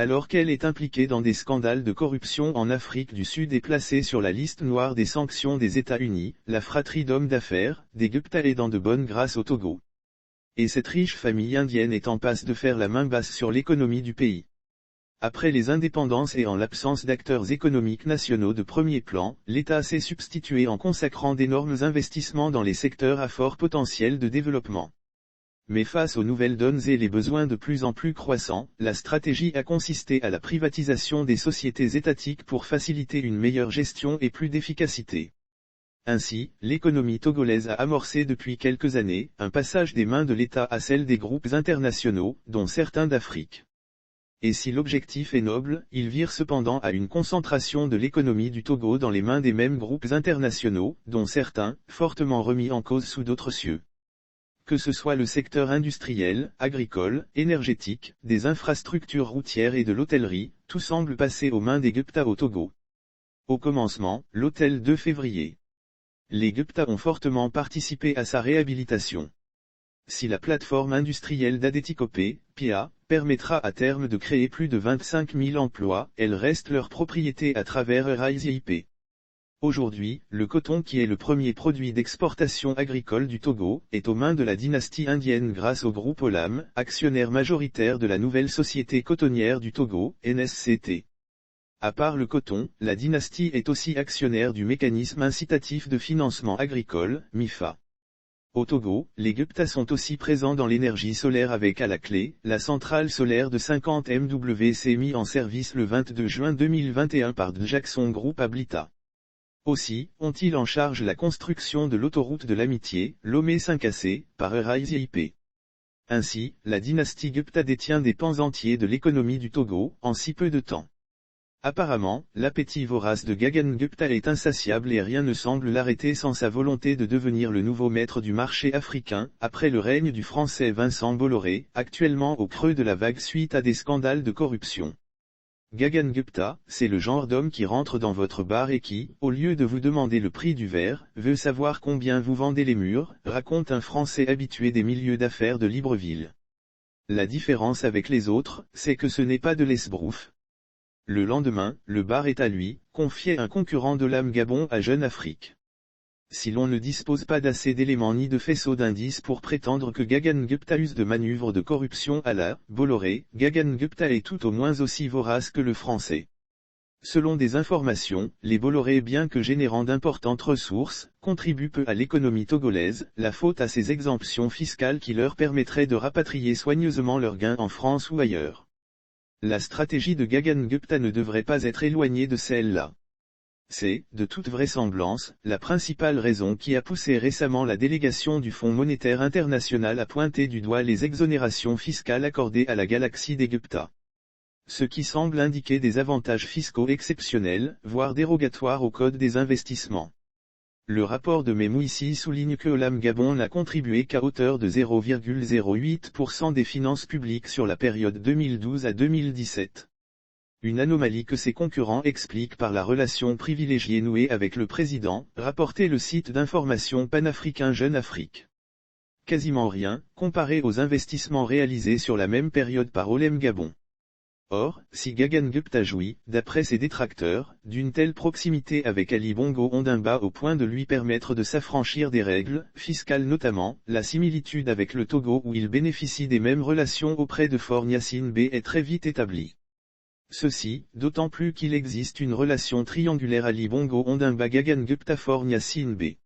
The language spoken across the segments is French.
alors qu'elle est impliquée dans des scandales de corruption en Afrique du Sud et placée sur la liste noire des sanctions des États-Unis, la fratrie d'hommes d'affaires, des Gupta est dans de bonnes grâces au Togo. Et cette riche famille indienne est en passe de faire la main basse sur l'économie du pays. Après les indépendances et en l'absence d'acteurs économiques nationaux de premier plan, l'État s'est substitué en consacrant d'énormes investissements dans les secteurs à fort potentiel de développement. Mais face aux nouvelles donnes et les besoins de plus en plus croissants, la stratégie a consisté à la privatisation des sociétés étatiques pour faciliter une meilleure gestion et plus d'efficacité. Ainsi, l'économie togolaise a amorcé depuis quelques années un passage des mains de l'État à celle des groupes internationaux, dont certains d'Afrique. Et si l'objectif est noble, il vire cependant à une concentration de l'économie du Togo dans les mains des mêmes groupes internationaux, dont certains, fortement remis en cause sous d'autres cieux. Que ce soit le secteur industriel, agricole, énergétique, des infrastructures routières et de l'hôtellerie, tout semble passer aux mains des Gupta au Togo. Au commencement, l'hôtel 2 février. Les Gupta ont fortement participé à sa réhabilitation. Si la plateforme industrielle d'Adétikopé, PIA, permettra à terme de créer plus de 25 000 emplois, elle reste leur propriété à travers RIZIP. Aujourd'hui, le coton qui est le premier produit d'exportation agricole du Togo, est aux mains de la dynastie indienne grâce au groupe Olam, actionnaire majoritaire de la nouvelle société cotonnière du Togo, NSCT. À part le coton, la dynastie est aussi actionnaire du mécanisme incitatif de financement agricole, MIFA. Au Togo, les Gupta sont aussi présents dans l'énergie solaire avec à la clé, la centrale solaire de 50 MW mise en service le 22 juin 2021 par Jackson Group Ablita. Aussi, ont-ils en charge la construction de l'autoroute de l'amitié, Lomé-5AC, par RIZIP. Ainsi, la dynastie Gupta détient des pans entiers de l'économie du Togo, en si peu de temps. Apparemment, l'appétit vorace de Gagan Gupta est insatiable et rien ne semble l'arrêter sans sa volonté de devenir le nouveau maître du marché africain, après le règne du Français Vincent Bolloré, actuellement au creux de la vague suite à des scandales de corruption. Gagan Gupta, c'est le genre d'homme qui rentre dans votre bar et qui, au lieu de vous demander le prix du verre, veut savoir combien vous vendez les murs, raconte un Français habitué des milieux d'affaires de Libreville. La différence avec les autres, c'est que ce n'est pas de l'esbrouf. Le lendemain, le bar est à lui, confiait un concurrent d'Olam Gabon à Jeune Afrique. Si l'on ne dispose pas d'assez d'éléments ni de faisceaux d'indices pour prétendre que Gagan Gupta use de manœuvres de corruption à la Bolloré, Gagan Gupta est tout au moins aussi vorace que le Français. Selon des informations, les Bolloré, bien que générant d'importantes ressources, contribuent peu à l'économie togolaise, la faute à ces exemptions fiscales qui leur permettraient de rapatrier soigneusement leurs gains en France ou ailleurs. La stratégie de Gagan Gupta ne devrait pas être éloignée de celle-là. C'est, de toute vraisemblance, la principale raison qui a poussé récemment la délégation du Fonds monétaire international à pointer du doigt les exonérations fiscales accordées à la galaxie des Gupta. Ce qui semble indiquer des avantages fiscaux exceptionnels, voire dérogatoires au code des investissements. Le rapport de Memouissi souligne que Olam Gabon n'a contribué qu'à hauteur de 0,08% des finances publiques sur la période 2012 à 2017. Une anomalie que ses concurrents expliquent par la relation privilégiée nouée avec le président, rapportait le site d'information panafricain Jeune Afrique. Quasiment rien, comparé aux investissements réalisés sur la même période par Olam Gabon. Or, si Gagan Gupta jouit, d'après ses détracteurs, d'une telle proximité avec Ali Bongo Ondimba au point de lui permettre de s'affranchir des règles, fiscales notamment, la similitude avec le Togo où il bénéficie des mêmes relations auprès de Faure Gnassingbé est très vite établie. Ceci, d'autant plus qu'il existe une relation triangulaire Ali Bongo Ondimba Gagan Gupta Faure Gnassingbé.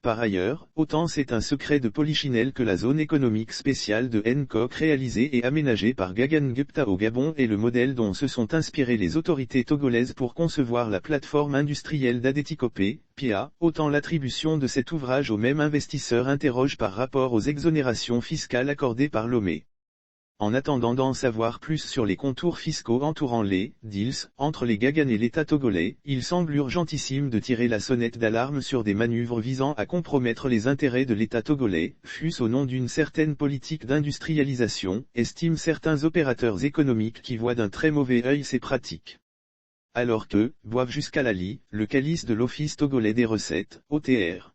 Par ailleurs, autant c'est un secret de Polichinelle que la zone économique spéciale de Hancock réalisée et aménagée par Gagan Gupta au Gabon est le modèle dont se sont inspirées les autorités togolaises pour concevoir la plateforme industrielle d'Adétikopé, PIA, autant l'attribution de cet ouvrage au même investisseur interroge par rapport aux exonérations fiscales accordées par Lomé. En attendant d'en savoir plus sur les contours fiscaux entourant les deals entre les Gagan et l'État togolais, il semble urgentissime de tirer la sonnette d'alarme sur des manœuvres visant à compromettre les intérêts de l'État togolais, fût-ce au nom d'une certaine politique d'industrialisation, estiment certains opérateurs économiques qui voient d'un très mauvais œil ces pratiques. Alors que, boivent jusqu'à la lie, le calice de l'Office togolais des recettes, OTR.